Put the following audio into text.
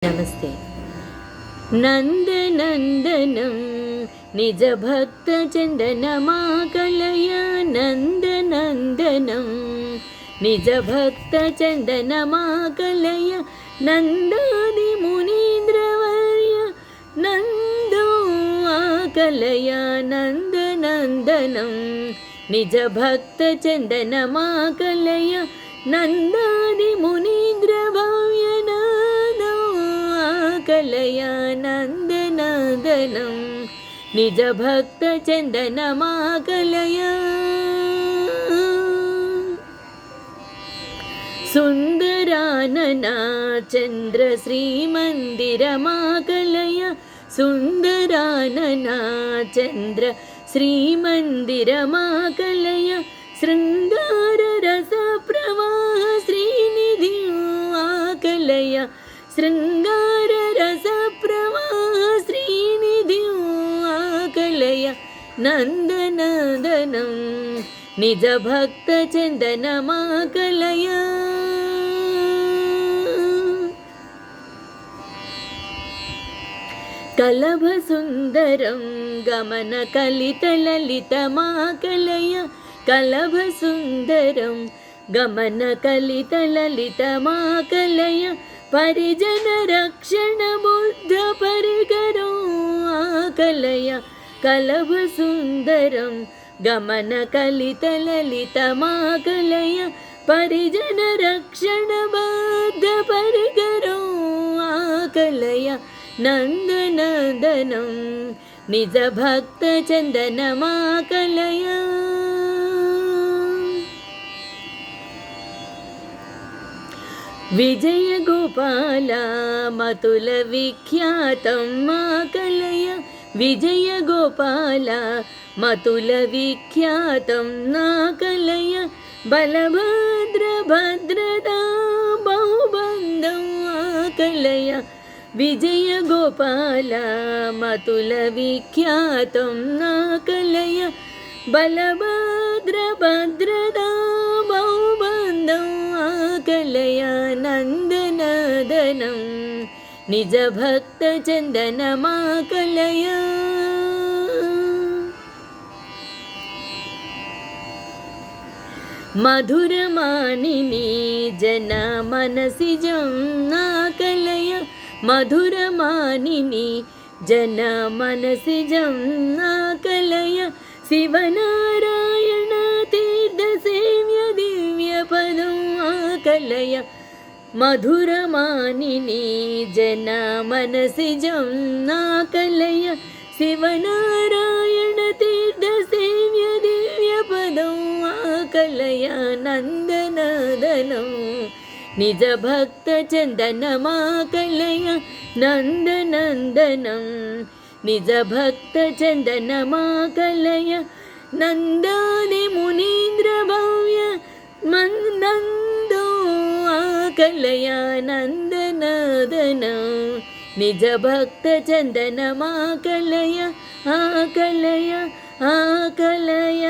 नमस्ते। नन्दनन्दनं निजभक्तचन्दनमाकलय नन्दनन्दनं निजभक्तचन्दनमाकलय नन्दादिमुनीन्द्रवर्य नन्दो आकलय नन्दनन्दनं निजभक्तचन्दनमाकलय नन्दादिमुनीन्द्रभव्य कलय नन्दनन्दनं निजभक्तचन्दनमाकलय सुन्दरानना चन्द्रश्रीमन्दिरमाकलय सुन्दरानना चन्द्र श्रीमन्दिरमाकलय शृङ्गाररसप्रवाह श्रीनिधिं आकलय शृङ्गाररसप्रवाह श्रीनिधिं आकलय नन्दनन्दनं निजभक्तचन्दनमाकलय कलभसुन्दरं गमनकलितललितमाकलय कलभसुन्दरं गमनकलितललितमाकलय परिजनरक्षणबुद्धपरिकरो आकलय कलभसुन्दरं गमनकलितललितमाकलय परिजनरक्षणबुद्धपरिकरो आकलय नन्दनन्दनं निजभक्तचन्दनमाकलय विजयगोपाल मतुलविख्यातं माकलय विजयगोपाल मतुलविख्यातं नाकलय बलभद्रभद्रदा बहुबन्धं आकलय विजयगोपाल मतुलविख्यातं नाकलय बलभद्रभद्रदा बहुबन्धं आकलय नन्दनन्दनं निजभक्तचन्दनमाकलय मधुरमानिनी जनमनसिजं नाकलय मधुरमानिनी जनमनसिजं नाकलय शिवनारायण तीर्थसेव्य दिव्यपदम् आकलय मधुरमानिनी जनमनसिजं नाकलय शिवनारायण तीर्थसेव्य दिव्यपदम् आकलय नन्दनन्दनं निजभक्तचन्दनमाकलय नन्दनन्दनं निजभक्तचन्दनमाकलय नन्दादिमुनीन्द्रभव्य नन्दो आकलय नन्दनन्दनं निजभक्तचन्दनमाकलय आकलय आकलय